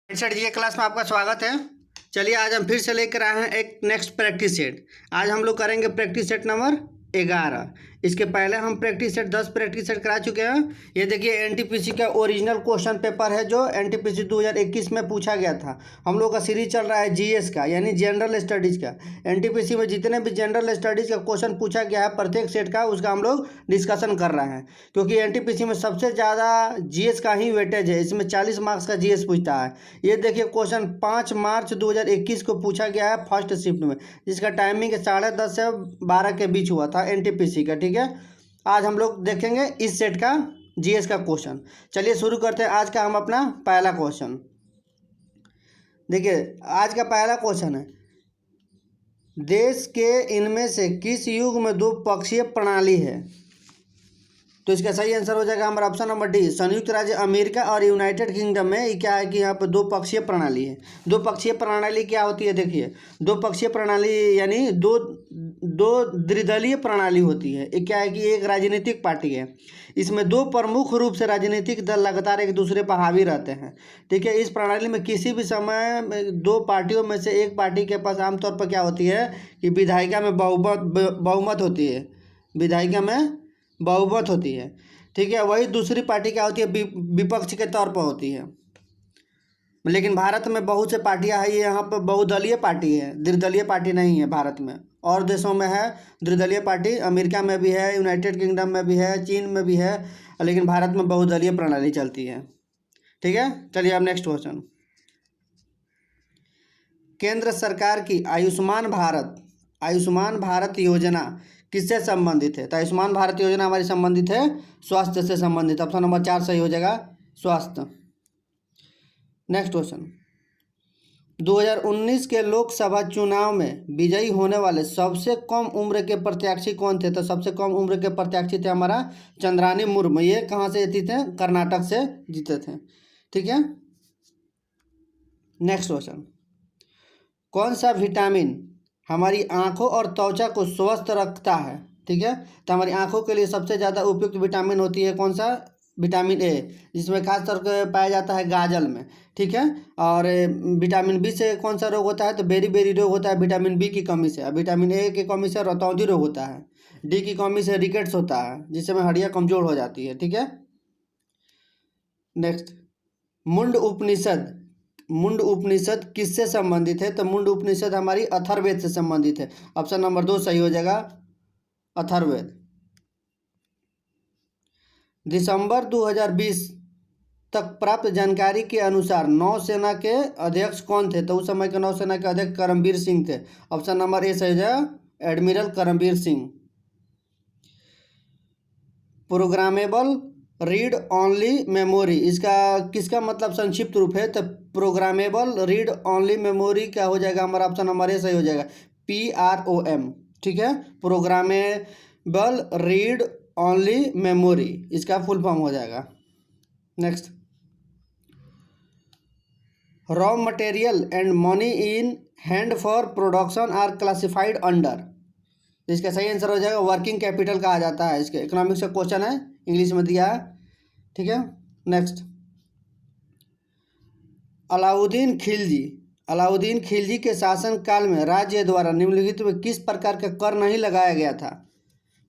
Sir जी, class में आपका स्वागत है। चलिए आज हम फिर से लेकर आए हैं एक नेक्स्ट प्रैक्टिस सेट। आज हम लोग करेंगे प्रैक्टिस सेट नंबर 11। इसके पहले हम प्रैक्टिस सेट 10 प्रैक्टिस सेट करा चुके हैं। ये देखिए एनटीपीसी का ओरिजिनल क्वेश्चन पेपर है जो एनटीपीसी 2021 में पूछा गया था। हम लोग का सीरीज चल रहा है जीएस का, यानी जनरल स्टडीज़ का। एनटीपीसी में जितने भी जनरल स्टडीज़ का क्वेश्चन पूछा गया है प्रत्येक सेट का, उसका हम लोग डिस्कशन कर रहे हैं, क्योंकि एनटीपीसी में सबसे ज़्यादा जीएस का ही वेटेज है। इसमें 40 मार्क्स का जीएस पूछता है। ये देखिए क्वेश्चन 5 मार्च 2021 को पूछा गया है फर्स्ट शिफ्ट में, जिसका टाइमिंग 10:30 से 12 के बीच हुआ था एनटीपीसी का। ठीक है, आज हम लोग देखेंगे इस सेट का जीएस का क्वेश्चन। चलिए शुरू करते हैं आज का हम अपना पहला क्वेश्चन। देखिए आज का पहला क्वेश्चन है, देश के इनमें से किस युग में दो पक्षीय प्रणाली है? तो इसका सही आंसर हो जाएगा हमारा ऑप्शन नंबर डी, संयुक्त राज्य अमेरिका और यूनाइटेड किंगडम में। ये क्या है कि यहाँ पर दो पक्षीय प्रणाली है। दो पक्षीय प्रणाली क्या होती है? देखिए दो पक्षीय प्रणाली यानी दो द्विदलीय प्रणाली होती है। ये क्या है कि एक राजनीतिक पार्टी है, इसमें दो प्रमुख रूप से राजनीतिक दल लगातार एक दूसरे पर हावी रहते हैं। ठीक है, इस प्रणाली में किसी भी समय दो पार्टियों में से एक पार्टी के पास आमतौर पर क्या होती है कि विधायिका में बहुमत होती है, विधायिका में बहुमत होती है। ठीक है, वही दूसरी पार्टी क्या होती है, विपक्ष के तौर पर होती है। लेकिन भारत में बहुत से पार्टियां हैं, ये यहाँ पर बहुदलीय पार्टी है, द्विदलीय पार्टी नहीं है भारत में। और देशों में है द्विदलीय पार्टी, अमेरिका में भी है, यूनाइटेड किंगडम में भी है, चीन में भी है, लेकिन भारत में बहुदलीय प्रणाली चलती है। ठीक है, चलिए अब नेक्स्ट क्वेश्चन। केंद्र सरकार की आयुष्मान भारत योजना किससे संबंधित है? तो आयुष्मान भारत योजना हमारी संबंधित है स्वास्थ्य से संबंधित। ऑप्शन नंबर 4 सही हो जाएगा, स्वास्थ्य। नेक्स्ट क्वेश्चन, 2019 के लोकसभा चुनाव में विजयी होने वाले सबसे कम उम्र के प्रत्याशी कौन थे? तो सबसे कम उम्र के प्रत्याशी थे हमारा चंद्रानी मुर्मू। ये कहाँ से जीते थे? कर्नाटक से जीते थे। ठीक है, नेक्स्ट क्वेश्चन, कौन सा विटामिन हमारी आंखों और त्वचा को स्वस्थ रखता है? ठीक है, तो हमारी आंखों के लिए सबसे ज़्यादा उपयुक्त विटामिन होती है कौन सा? विटामिन ए, जिसमें खास तौर पर पाया जाता है गाजल में। ठीक है, और विटामिन बी से कौन सा रोग होता है? तो बेरी रोग होता है विटामिन बी की कमी से। विटामिन ए की कमी से रतौंधी रोग होता है। डी की कमी से रिकेट्स होता है, जिससे में हड्डियाँ कमजोर हो जाती है। ठीक है, नेक्स्ट, मुंड उपनिषद किससे संबंधित है? तो मुंड उपनिषद हमारी अथर्ववेद से संबंधित है। ऑप्शन नंबर 2 सही हो जाएगा, अथर्ववेद। दिसंबर 2020 तक प्राप्त जानकारी के अनुसार नौसेना के अध्यक्ष कौन थे? तो उस समय के नौसेना के अध्यक्ष करमबीर सिंह थे। ऑप्शन नंबर ए सही हो जाएगा, admiral Karambir Singh. Programmable read only memory, इसका किसका मतलब संक्षिप्त रूप है? तो प्रोग्रामेबल रीड ओनली मेमोरी क्या हो जाएगा हमारा? ऑप्शन नंबर ए सही हो जाएगा, PROM। ठीक है, प्रोग्रामेबल रीड ओनली मेमोरी इसका फुल फॉर्म हो जाएगा। Next, raw material and money in hand for production are classified under. इसका सही आंसर हो जाएगा वर्किंग कैपिटल कहा जाता है। इसके इकोनॉमिक्स का क्वेश्चन है, इंग्लिश में दिया है। ठीक है, नेक्स्ट, अलाउद्दीन खिलजी के शासन काल में राज्य द्वारा निम्नलिखित में किस प्रकार का कर नहीं लगाया गया था?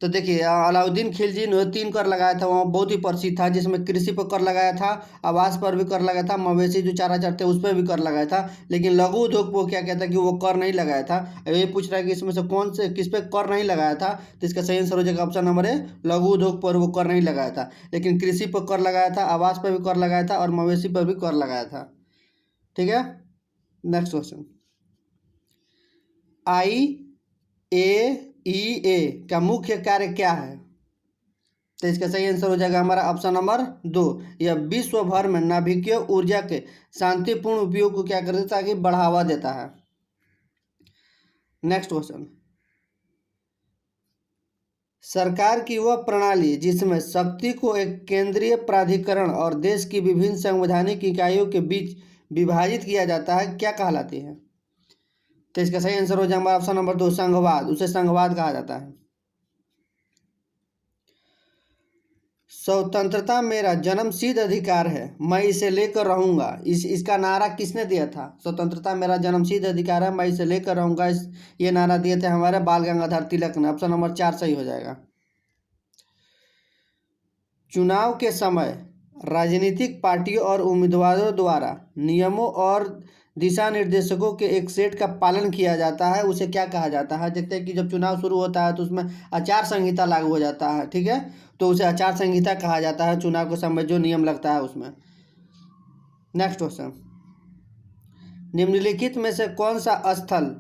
तो देखिए अलाउद्दीन खिलजी ने 3 कर लगाया था, वहाँ बहुत ही प्रसिद्ध था, जिसमें कृषि पर कर लगाया था, आवास पर भी कर लगाया था, मवेशी जो चारा चरते उस पर भी कर लगाया था। लेकिन लघु उद्योग को क्या कहता है कि वो कर नहीं लगाया था। ये पूछ रहा है कि इसमें से कौन से किस पे कर नहीं लगाया था? तो इसका सही आंसर हो जाएगा ऑप्शन नंबर ए, लघु उद्योग पर वो कर नहीं लगाया था। लेकिन कृषि पर कर लगाया था, आवास पर भी कर लगाया था और मवेशी पर भी कर लगाया था। ठीक है, नेक्स्ट क्वेश्चन, IAEA का मुख्य कार्य क्या है? तो इसका सही आंसर हो जाएगा हमारा ऑप्शन नंबर 2, यह विश्व भर में नाभिकीय ऊर्जा के शांतिपूर्ण उपयोग को क्या करता है कि बढ़ावा देता है। नेक्स्ट क्वेश्चन, सरकार की वह प्रणाली जिसमें शक्ति को एक केंद्रीय प्राधिकरण और देश की विभिन्न संवैधानिक इकाइयों के बीच विभाजित किया जाता है क्या कहलाती है? तो इसका सही आंसर हो जाएगा ऑप्शन नंबर 2, संघवाद। उसे संघवाद कहा जाता है। स्वतंत्रता मेरा जन्मसिद्ध अधिकार है, मैं इसे लेकर रहूंगा। इसका नारा किसने दिया था? स्वतंत्रता मेरा जन्मसिद्ध अधिकार है, मैं इसे लेकर रहूंगा। ये नारा दिए थे हमारे बाल गंगाधर तिलक ने। ऑप्शन नंबर 4 सही हो जाएगा। चुनाव के समय राजनीतिक पार्टियों और उम्मीदवारों द्वारा नियमों और दिशा निर्देशकों के एक सेट का पालन किया जाता है, उसे क्या कहा जाता है? देखते हैं कि जब चुनाव शुरू होता है तो उसमें आचार संहिता लागू हो जाता है, ठीक है, तो उसे आचार संहिता कहा जाता है। चुनाव के समय जो नियम लगता है उसमें। नेक्स्ट क्वेश्चन, निम्नलिखित में से कौन सा स्थल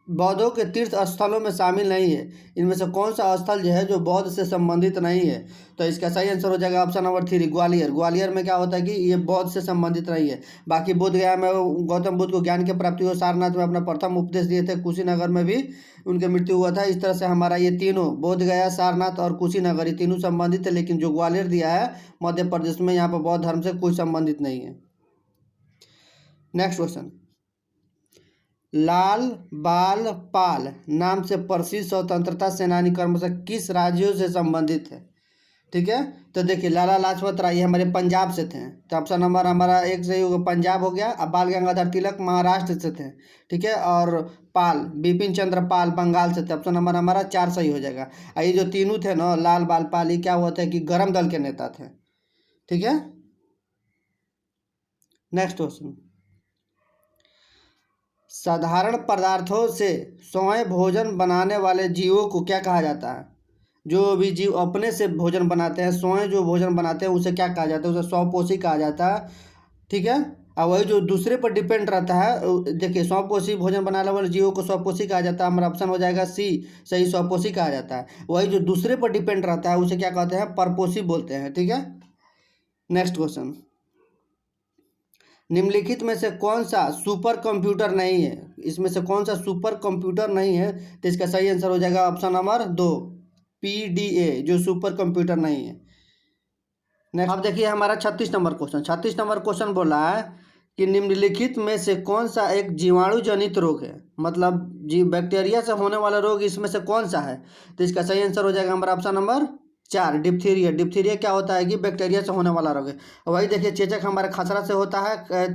बौद्धों के तीर्थ स्थलों में शामिल नहीं है? इनमें से कौन सा स्थल जो है जो बौद्ध से संबंधित नहीं है? तो इसका सही आंसर हो जाएगा ऑप्शन नंबर 3 ग्वालियर। ग्वालियर में क्या होता है कि ये बौद्ध से संबंधित नहीं है। बाकी बोध गया में गौतम बुद्ध को ज्ञान की प्राप्ति हो, सारनाथ में अपना प्रथम उपदेश दिए थे, कुशीनगर में भी उनके मृत्यु हुआ था। इस तरह से हमारा ये तीनों बोध गया, सारनाथ और कुशीनगर, ये तीनों संबंधित है। लेकिन जो ग्वालियर दिया है मध्य प्रदेश में, यहाँ पर बौद्ध धर्म से कोई संबंधित नहीं है। नेक्स्ट क्वेश्चन, लाल बाल पाल नाम से प्रसिद्ध स्वतंत्रता सेनानी क्रमशः किस राज्यों से संबंधित है? ठीक है, तो देखिए लाला लाजपत राय हमारे पंजाब से थे, तो ऑप्शन नंबर हमारा 1 सही होगा, पंजाब हो गया। अब बाल गंगाधर तिलक महाराष्ट्र से थे, ठीक है, और पाल बिपिन चंद्र पाल बंगाल से थे। ऑप्शन नंबर हमारा 4 सही हो जाएगा। ये जो तीनों थे ना, लाल बाल पाल, ये क्या हुआ था कि गरम दल के नेता थे, ठीक है। नेक्स्ट क्वेश्चन, साधारण पदार्थों से स्वयं भोजन बनाने वाले जीवों को क्या कहा जाता है? जो भी जीव अपने से भोजन बनाते हैं, स्वयं जो भोजन बनाते हैं, उसे क्या कहा जाता है? उसे स्वपोषी कहा जाता है, ठीक है। और वही जो दूसरे पर डिपेंड रहता है, देखिए स्वपोषी भोजन बनाने वाले जीवों को स्वपोषी कहा जाता है। हमारा ऑप्शन हो जाएगा सी सही, स्वपोषी कहा जाता है। वही जो दूसरे पर डिपेंड रहता है उसे क्या कहते हैं? परपोषी बोलते हैं, ठीक है। नेक्स्ट क्वेश्चन, निम्नलिखित में से कौन सा सुपर कंप्यूटर नहीं है? इसमें से कौन सा सुपर कंप्यूटर नहीं है? तो इसका सही आंसर हो जाएगा ऑप्शन नंबर 2 PDA, जो सुपर कंप्यूटर नहीं है। नेक्स्ट, अब देखिए हमारा 36 नंबर क्वेश्चन। 36 नंबर क्वेश्चन बोला है कि निम्नलिखित में से कौन सा एक जीवाणु जनित रोग है? मतलब बैक्टीरिया से होने वाला रोग इसमें से कौन सा है? तो इसका सही आंसर हो जाएगा हमारा ऑप्शन नंबर 4 डिप्थीरिया। डिप्थीरिया क्या होता है कि बैक्टीरिया से होने वाला रोग है। वही देखिए चेचक हमारे खसरा से होता है,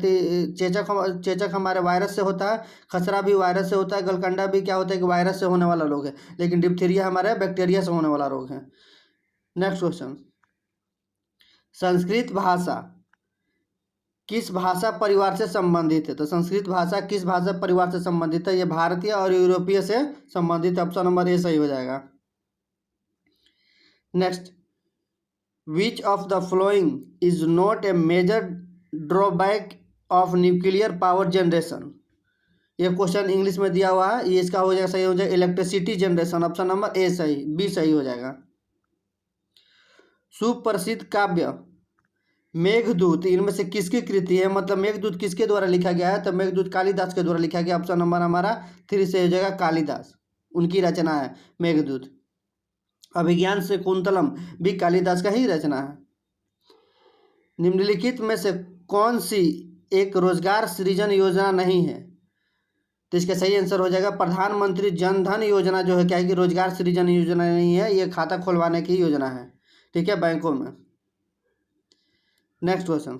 चेचक हमारे वायरस से होता है, खसरा भी वायरस से होता है, गलकंडा भी क्या होता है कि वायरस से होने वाला रोग है। लेकिन डिप्थीरिया हमारे बैक्टीरिया से होने वाला रोग है। नेक्स्ट क्वेश्चन, संस्कृत भाषा किस भाषा परिवार से संबंधित है? तो संस्कृत भाषा किस भाषा परिवार से संबंधित है? ये भारतीय और यूरोपीय से संबंधित है। ऑप्शन नंबर ए सही हो जाएगा। Next, which of the following is not a major drawback of nuclear power generation? ये क्वेश्चन इंग्लिश में दिया हुआ है, ये इसका हो जाएगा सही हो जाएगा electricity generation. Option number A सही, बी सही हो जाएगा। सुप्रसिद्ध काव्य मेघदूत इनमें से किसकी कृति है? मतलब मेघदूत किसके द्वारा लिखा गया है? तो मेघदूत कालिदास के द्वारा लिखा गया। ऑप्शन नंबर हमारा 3 से हो जाएगा कालिदास, उनकी रचना है मेघदूत। अभिज्ञान से कुंतलम भी कालिदास का ही रचना है। निम्नलिखित में से कौन सी एक रोजगार सृजन योजना नहीं है? तो इसका सही आंसर हो जाएगा प्रधानमंत्री जन धन योजना। जो है क्या है कि रोजगार सृजन योजना नहीं है, ये खाता खुलवाने की योजना है, ठीक है, बैंकों में। नेक्स्ट क्वेश्चन,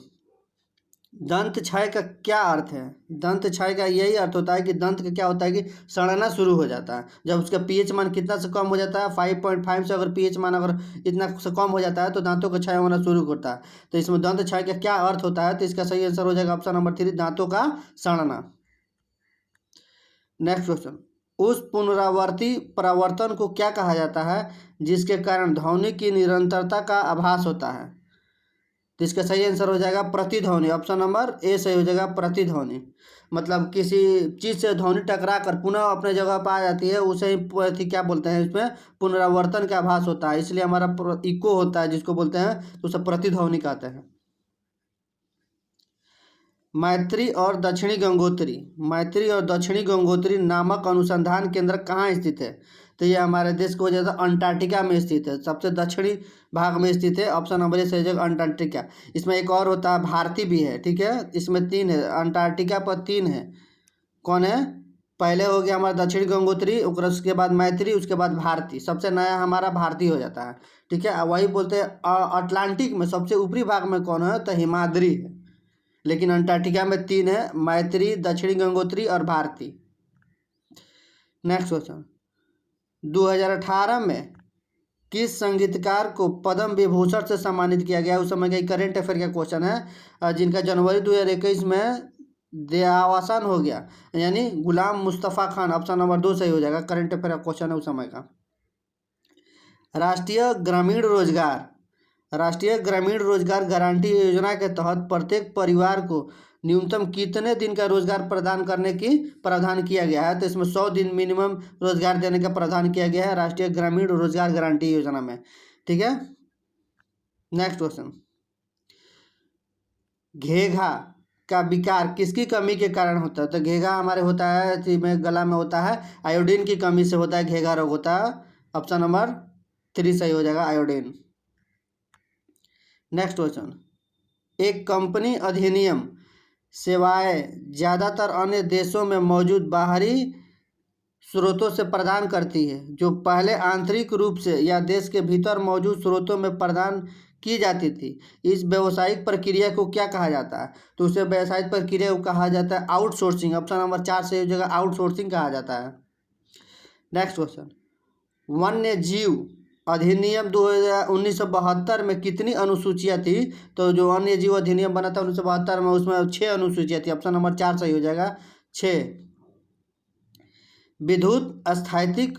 दंत क्षय का क्या अर्थ है? दंत क्षय का यही अर्थ होता है कि दंत का क्या होता है कि सड़ना शुरू हो जाता है जब उसका पीएच मान कितना से कम हो जाता है, 5.5 से अगर पीएच मान अगर इतना से कम हो जाता है तो दांतों का क्षय होना शुरू होता है। तो इसमें दंत क्षय का क्या अर्थ होता है? तो इसका सही आंसर हो जाएगा ऑप्शन नंबर 3 दांतों का सड़ना। नेक्स्ट क्वेश्चन, उस पुनरावर्ती परावर्तन को क्या कहा जाता है जिसके कारण ध्वनि की निरंतरता का आभास होता है? तो इसका सही आंसर हो जाएगा प्रतिध्वनि। ऑप्शन नंबर ए सही हो जाएगा प्रतिध्वनि। मतलब किसी चीज़ से ध्वनि टकरा कर पुनः अपने जगह पर आ जाती है, उसे ही क्या बोलते हैं, इसमें पुनरावर्तन का आभास होता है, इसलिए हमारा इको होता है जिसको बोलते हैं, तो उसे प्रतिध्वनि कहते हैं। मैत्री और दक्षिणी गंगोत्री नामक अनुसंधान केंद्र कहाँ स्थित है? तो ये हमारे देश को वजह से अंटार्कटिका में स्थित है, सबसे दक्षिणी भाग में स्थित है। ऑप्शन नंबर ए सही जगह अंटार्कटिका। इसमें एक और होता है भारती भी है, ठीक है, इसमें 3 है, अंटार्कटिका पर 3 है। कौन है? पहले हो गया हमारा दक्षिण गंगोत्री, उसके बाद मैत्री, उसके बाद भारती। सबसे नया हमारा भारती हो जाता है। ठीक है, वही बोलते हैं अटलांटिक में सबसे ऊपरी भाग में कौन है, तो हिमाद्री है। लेकिन अंटार्कटिका में 3 है, मैत्री, दक्षिण गंगोत्री और भारती। नेक्स्ट क्वेश्चन, 2018 में किस संगीतकार को पद्म विभूषण से सम्मानित किया गया? उस समय का करंट अफेयर का क्वेश्चन है, जिनका जनवरी 2021 में देहावसान हो गया, यानी गुलाम मुस्तफ़ा खान। ऑप्शन नंबर 2 सही हो जाएगा। करंट अफेयर का क्वेश्चन है उस समय का। राष्ट्रीय ग्रामीण रोजगार गारंटी योजना के तहत प्रत्येक परिवार को न्यूनतम कितने दिन का रोजगार प्रदान करने की प्रावधान किया गया है? तो इसमें 100 दिन मिनिमम रोजगार देने का प्रावधान किया गया है राष्ट्रीय ग्रामीण रोजगार गारंटी योजना में। ठीक है, नेक्स्ट क्वेश्चन, घेघा का विकार किसकी कमी के कारण होता है? तो घेघा हमारे होता है में गला में होता है, आयोडीन की कमी से होता है, घेघा रोग होता है। ऑप्शन नंबर 3 सही हो जाएगा, आयोडीन। नेक्स्ट क्वेश्चन, एक कंपनी अधिनियम सेवाएं ज़्यादातर अन्य देशों में मौजूद बाहरी स्रोतों से प्रदान करती है जो पहले आंतरिक रूप से या देश के भीतर मौजूद स्रोतों में प्रदान की जाती थी। इस व्यावसायिक प्रक्रिया को क्या कहा जाता है? तो उसे व्यावसायिक प्रक्रिया को कहा जाता है आउटसोर्सिंग। ऑप्शन नंबर 4 सही हो जाएगा, आउटसोर्सिंग कहा जाता है। नेक्स्ट क्वेश्चन, वन्य जीव अधिनियम 1972 में कितनी अनुसूचियाँ थी? तो जो वन्य जीव अधिनियम बना था 1972 में, उसमें 6 अनुसूचियाँ थी। ऑप्शन नंबर 4 सही हो जाएगा, 6। विद्युत स्थैतिक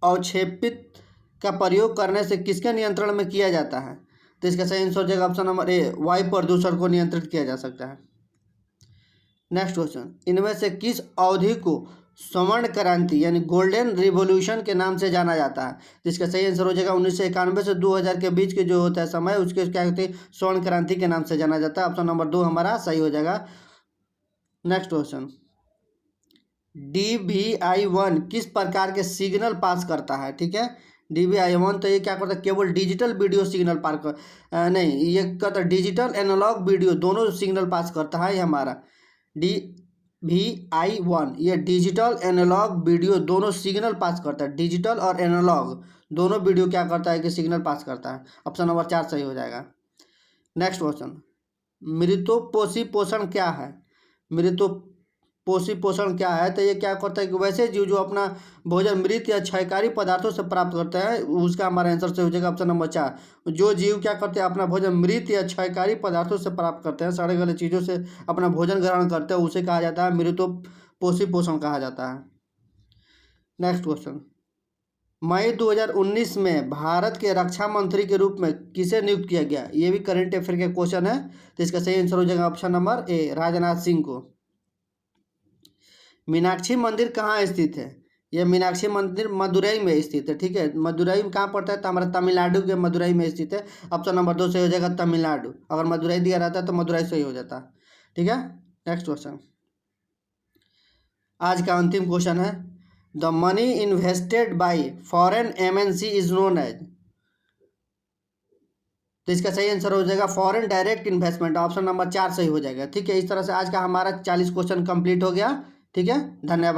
अवक्षेपित का प्रयोग करने से किसके नियंत्रण में किया जाता है? तो इसका सही आंसर हो जाएगा ऑप्शन नंबर ए, वायु प्रदूषण को नियंत्रित किया जा सकता है। नेक्स्ट क्वेश्चन, इनमें से किस अवधि को स्वर्ण क्रांति यानी गोल्डन रिवॉल्यूशन के नाम से जाना जाता है? जिसका सही आंसर हो जाएगा 1991 से 2000 के बीच के जो होता है समय, उसके क्या कहते हैं, स्वर्ण क्रांति के नाम से जाना जाता है। ऑप्शन नंबर 2 हमारा सही हो जाएगा। नेक्स्ट क्वेश्चन, DVI-1 किस प्रकार के सिग्नल पास करता है? ठीक है, DVI-1 तो ये क्या करता है, केवल डिजिटल वीडियो सिग्नल पास कर नहीं, ये करता है डिजिटल एनालॉग वीडियो दोनों सिग्नल पास करता है। ये हमारा DVI-1 ये डिजिटल एनालॉग वीडियो दोनों सिग्नल पास करता है। डिजिटल और एनालॉग दोनों वीडियो क्या करता है कि सिग्नल पास करता है। ऑप्शन नंबर 4 सही हो जाएगा। नेक्स्ट क्वेश्चन, मृतोपोषी पोषण क्या है? मृतोपोषी पोषण क्या है? तो ये क्या करता है कि वैसे जीव जो अपना भोजन मृत या क्षयकारी पदार्थों से प्राप्त करते हैं, उसका हमारा आंसर सही हो जाएगा ऑप्शन नंबर 4। जो जीव क्या करते हैं, अपना भोजन मृत या क्षयकारी पदार्थों से प्राप्त करते हैं, सड़े गले चीज़ों से अपना भोजन ग्रहण करते हैं, उसे कहा जाता है मृतोपोषी पोषण कहा जाता है। नेक्स्ट क्वेश्चन, मई 2019 में भारत के रक्षा मंत्री के रूप में किसे नियुक्त किया गया? ये भी करंट अफेयर का क्वेश्चन है, तो इसका सही आंसर हो जाएगा option number A, Rajnath Singh को। मीनाक्षी मंदिर कहाँ स्थित है? यह मीनाक्षी मंदिर मदुरई में स्थित है। ठीक है, मदुरई में कहाँ पड़ता है? तो हमारा तमिलनाडु के मदुरई में स्थित है। ऑप्शन नंबर 2 सही हो जाएगा, तमिलनाडु। अगर मदुरई दिया रहता है तो मदुरई सही हो जाता। ठीक है, नेक्स्ट क्वेश्चन, आज का अंतिम क्वेश्चन है, the money invested by foreign MNC is known as. तो इसका सही आंसर हो जाएगा foreign direct investment. Option number 4 सही हो जाएगा। ठीक है, इस तरह से आज का हमारा 40 क्वेश्चन कंप्लीट हो गया। ठीक है, धन्यवाद।